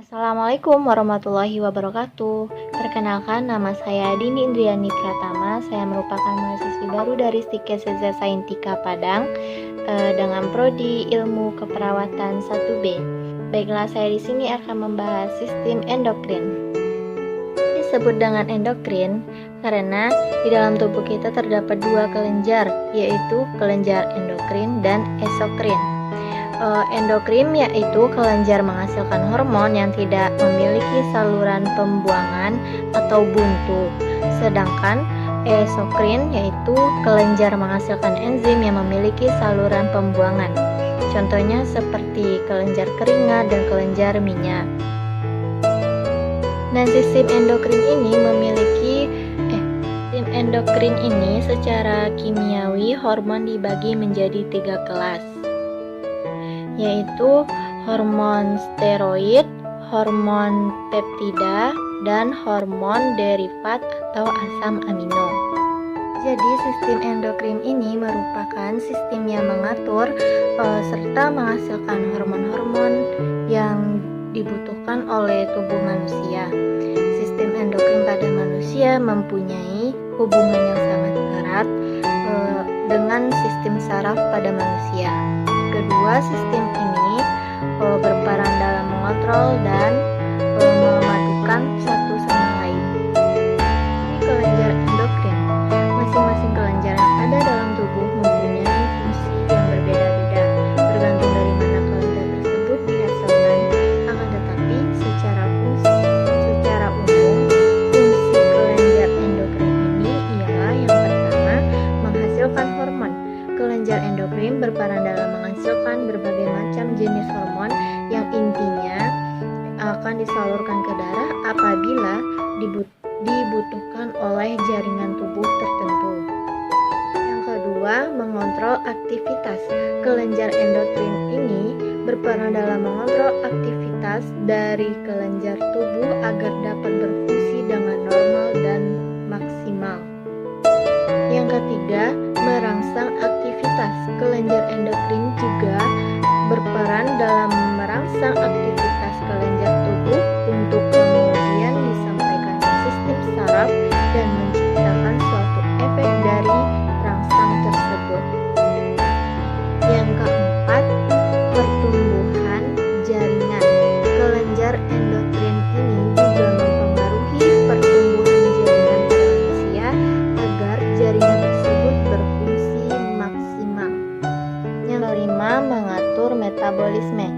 Assalamualaikum warahmatullahi wabarakatuh. Perkenalkan, nama saya Dini Indriani Pratama. Saya merupakan mahasiswi baru dari STIKSZ Saintika Padang dengan prodi Ilmu Keperawatan 1B. Baiklah, saya di sini akan membahas sistem endokrin. Disebut dengan endokrin karena di dalam tubuh kita terdapat dua kelenjar, yaitu kelenjar endokrin dan eksokrin. Endokrin yaitu kelenjar menghasilkan hormon yang tidak memiliki saluran pembuangan atau buntu, sedangkan eksokrin yaitu kelenjar menghasilkan enzim yang memiliki saluran pembuangan. Contohnya seperti kelenjar keringat dan kelenjar minyak. Dan sistem endokrin ini secara kimiawi hormon dibagi menjadi 3 kelas, yaitu hormon steroid, hormon peptida, dan hormon derivat atau asam amino. Jadi sistem endokrin ini merupakan sistem yang mengatur serta menghasilkan hormon-hormon yang dibutuhkan oleh tubuh manusia. Sistem endokrin pada manusia mempunyai hubungan yang sangat erat dengan sistem saraf pada manusia. Kedua sistem ini berperan dalam mengontrol dan memadukan satu sama lain. Ini kelenjar endokrin. Masing-masing kelenjar yang ada dalam tubuh mempunyai fungsi yang berbeda-beda, bergantung dari mana kelenjar tersebut dihasilkan. Akan tetapi secara umum, fungsi kelenjar endokrin ini ialah yang pertama, menghasilkan hormon. Kelenjar endokrin berperan dalam menghasilkan berbagai macam jenis hormon yang intinya akan disalurkan ke darah apabila dibutuhkan oleh jaringan tubuh tertentu. Yang kedua, mengontrol aktivitas. Kelenjar endokrin ini berperan dalam mengontrol aktivitas dari kelenjar tubuh agar dapat berfungsi dengan normal dan maksimal. Yang ketiga, merangsang aktivitas. Kelenjar endokrin juga berperan dalam merangsang aktivitas kelenjar tubuh untuk kemudian disampaikan ke sistem saraf dan menciptakan suatu efek dari rangsang tersebut. Yang keempat, pertumbuhan jaringan. Kelenjar endokrin ini juga mempengaruhi pertumbuhan jaringan manusia agar jaringan tersebut berfungsi maksimal. Yang kelima, mengatur metabolisme.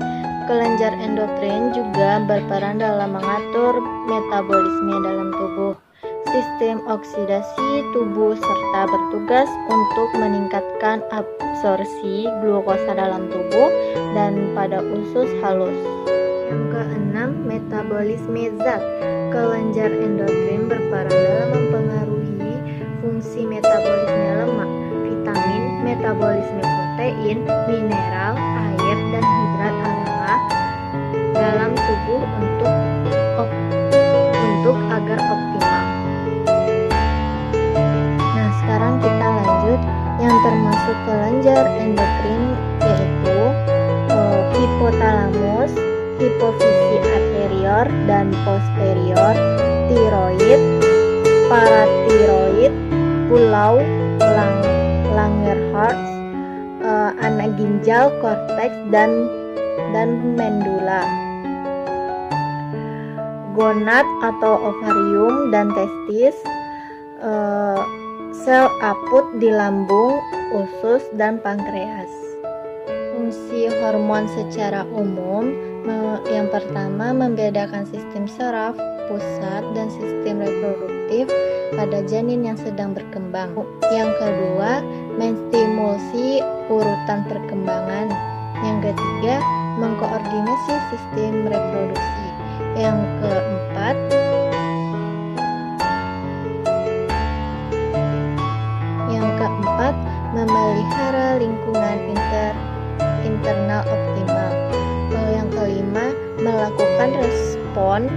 Kelenjar endokrin juga berperan dalam mengatur metabolisme dalam tubuh, sistem oksidasi tubuh serta bertugas untuk meningkatkan absorpsi glukosa dalam tubuh dan pada usus halus. Yang keenam, metabolisme zat. Kelenjar endokrin berperan dalam mempengaruhi fungsi metabolisme lemak, vitamin, metabolisme protein, mineral, air, dan hidrat alami dalam tubuh untuk agar optimal. Nah, sekarang kita lanjut yang termasuk kelenjar endokrin yaitu hipotalamus, hipofisi anterior dan posterior, tiroid, paratiroid, pulau Langerhans, anak ginjal, korteks, dan medula, gonad atau ovarium dan testis, sel aput di lambung, usus, dan pankreas. Fungsi hormon secara umum, yang pertama membedakan sistem saraf pusat dan sistem reproduktif pada janin yang sedang berkembang. Yang kedua, menstimulasi urutan perkembangan. Yang ketiga, mengkoordinasi sistem reproduksi. Yang keempat, memelihara lingkungan internal optimal. Yang kelima, melakukan respon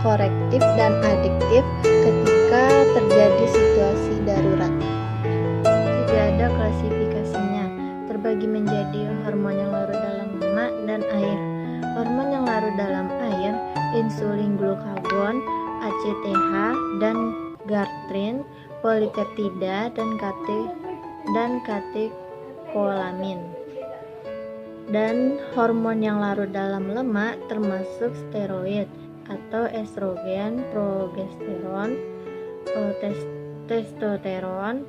korektif dan adiktif ketika terjadi situasi darurat. Tidak ada klasifikasinya, terbagi menjadi hormon yang larut dalam lemak dan air. Hormon yang larut dalam air insulin glukagon, ACTH, dan gastrin, polipeptida, dan katekolamin. Dan hormon yang larut dalam lemak termasuk steroid atau estrogen, progesteron, testosteron,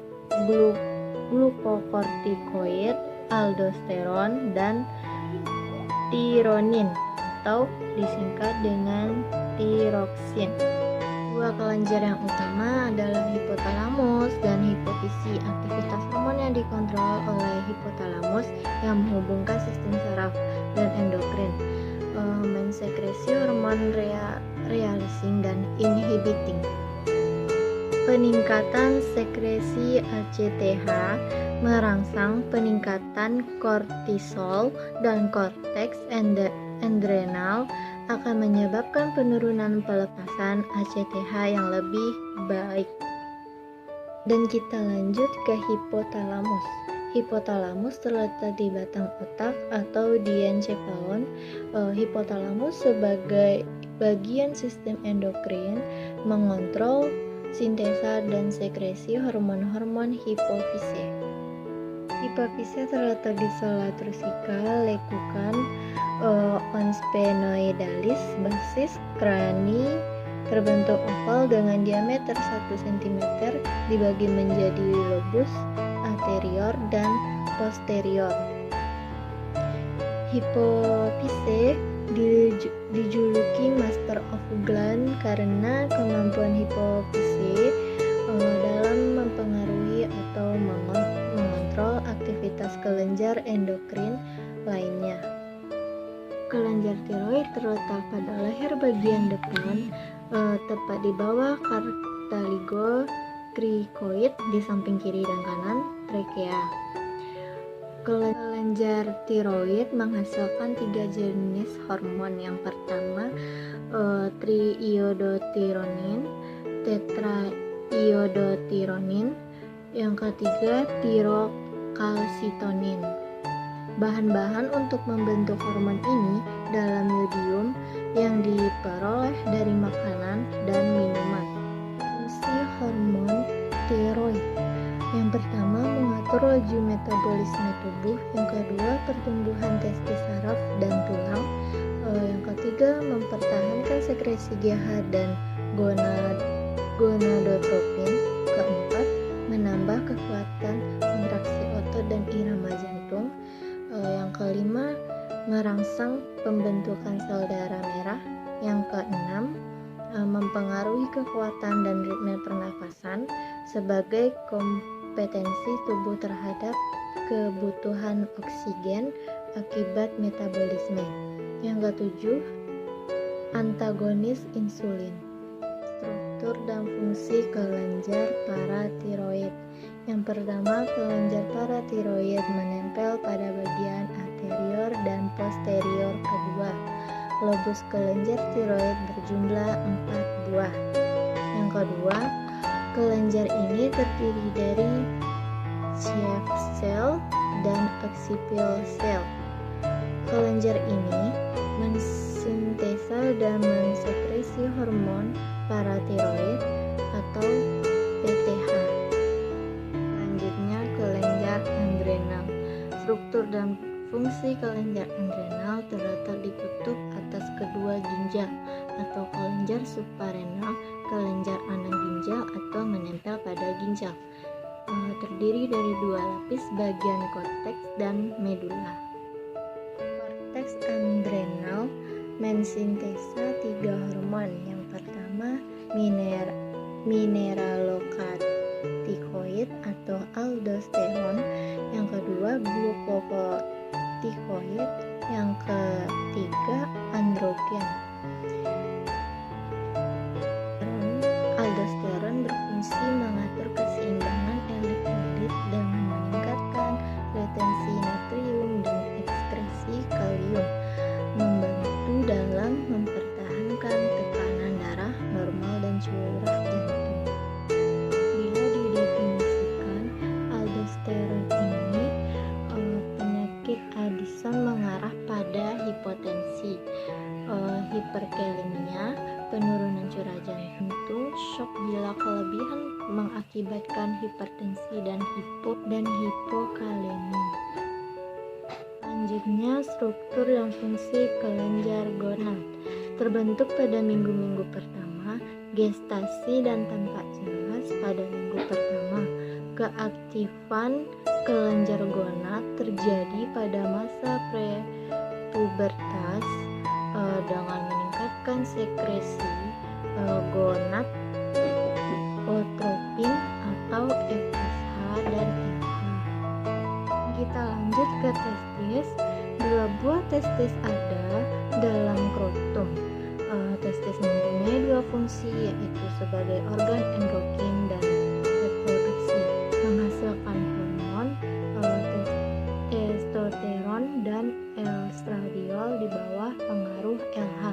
glukokortikoid, aldosteron, dan tironin atau disingkat dengan tiroksin. Dua kelenjar yang utama adalah hipotalamus dan hipofisi. Aktivitas hormon yang dikontrol oleh hipotalamus yang menghubungkan sistem saraf dan endokrin, mensekresi hormon releasing dan inhibiting. Peningkatan sekresi ACTH merangsang peningkatan kortisol dan korteks adrenal, akan menyebabkan penurunan pelepasan ACTH yang lebih baik. Dan kita lanjut ke hipotalamus. Hipotalamus terletak di batang otak atau diencephalon. Hipotalamus sebagai bagian sistem endokrin mengontrol sintesa dan sekresi hormon-hormon hipofise. Hipofise terletak di sela truncika lekukan ons sphenoidalis, basis krani terbentuk oval dengan diameter 1 cm, dibagi menjadi lobus anterior dan posterior. Hipofise dijuluki master of gland karena kemampuan hipofise dalam mempengaruhi atau mengontrol aktivitas kelenjar endokrin lainnya. Kelenjar tiroid terletak pada leher bagian depan, tepat di bawah kartilago krikoid di samping kiri dan kanan trakea. Kelenjar tiroid menghasilkan 3 jenis hormon. Yang pertama triiodotironin, tetraiodotirinon, yang ketiga tirokalsitonin. Bahan-bahan untuk membentuk hormon ini dalam yodium yang diperoleh dari makanan dan minuman. Fungsi hormon tiroid: yang pertama, mengatur laju metabolisme tubuh. Yang kedua, pertumbuhan testis saraf dan tulang. Yang ketiga, mempertahankan sekresi GH dan gonadotropin. Keempat, menambah kekuatan kontraksi otot dan irama jantung. Yang kelima, merangsang pembentukan sel darah merah. Yang keenam, mempengaruhi kekuatan dan ritme pernafasan sebagai kompetensi tubuh terhadap kebutuhan oksigen akibat metabolisme. Yang ketujuh, antagonis insulin. Struktur dan fungsi kelenjar paratiroid. Yang pertama, kelenjar paratiroid menempel pada bagian anterior dan posterior kedua. Lobus kelenjar tiroid berjumlah 4 buah. Yang kedua, kelenjar ini terdiri dari chief cell dan occipital cell. Kelenjar ini mensintesa dan mensekresi hormon paratiroid atau PTH. Selanjutnya, kelenjar adrenal. Struktur dan fungsi kelenjar adrenal terletak di kutub atas kedua ginjal atau kelenjar suprarenal, kelenjar anak ginjal atau menempel pada ginjal. Terdiri dari 2 lapis bagian korteks dan medula. Korteks adrenal mensintesa 3 hormon. Yang pertama, mineralocorticoid atau aldosteron. Yang kedua, glukokortikoid. Yang ketiga, androgen. Aldosteron berfungsi mengatur keseimbangan elektrolit dengan meningkatkan retensi natrium dan ekskresi kalium, membantu dalam mempertahankan tekanan darah normal dan curah jantung. Bila didefinisikan, aldosteron ini penyakit Addison mengarah pada hipotensi. Contohnya, penurunan curah jantung, shock bila kelebihan mengakibatkan hipertensi dan hipokalemi. Selanjutnya, struktur dan fungsi kelenjar gonad. Terbentuk pada minggu-minggu pertama gestasi dan tampak jelas pada minggu pertama. Keaktifan kelenjar gonad terjadi pada masa prepubertas dengan meningkatkan sekresi gonadotropin atau FSH dan LH. Kita lanjut ke testis. Dua buah testis ada dalam skrotum. Testis mempunyai dua fungsi, yaitu sebagai organ endokrin dan reproduksi, menghasilkan hormon testosteron dan estradiol di bawah pengaruh LH.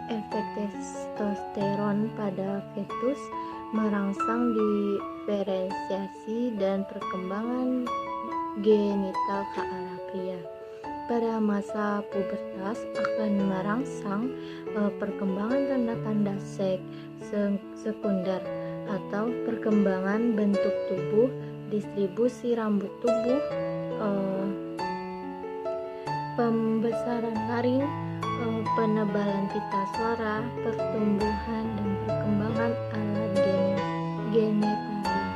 Efek testosteron pada fetus merangsang diferensiasi dan perkembangan genital ke arah pria. Pada masa pubertas akan merangsang perkembangan tanda-tanda sekunder atau perkembangan bentuk tubuh, distribusi rambut tubuh, pembesaran laring, penebalan pita suara, pertumbuhan dan perkembangan alat genitalia.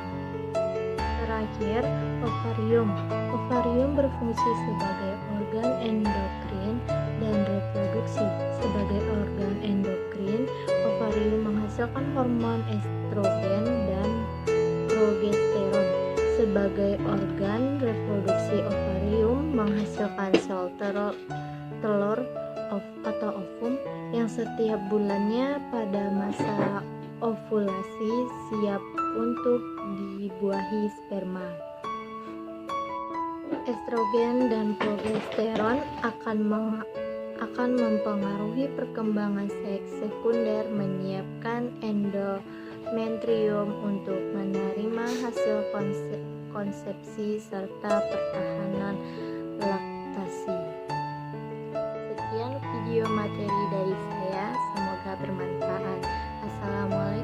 Terakhir, ovarium. Ovarium berfungsi sebagai organ endokrin dan reproduksi. Sebagai organ endokrin, ovarium menghasilkan hormon estrogen dan progesteron. Sebagai organ reproduksi, ovarium menghasilkan sel telur atau ovum yang setiap bulannya pada masa ovulasi siap untuk dibuahi sperma. Estrogen dan progesteron akan mempengaruhi perkembangan seks sekunder, menyiapkan endometrium untuk menerima hasil konsepsi serta pertahanan laktasi. Sekian video materi dari saya, semoga bermanfaat. Assalamualaikum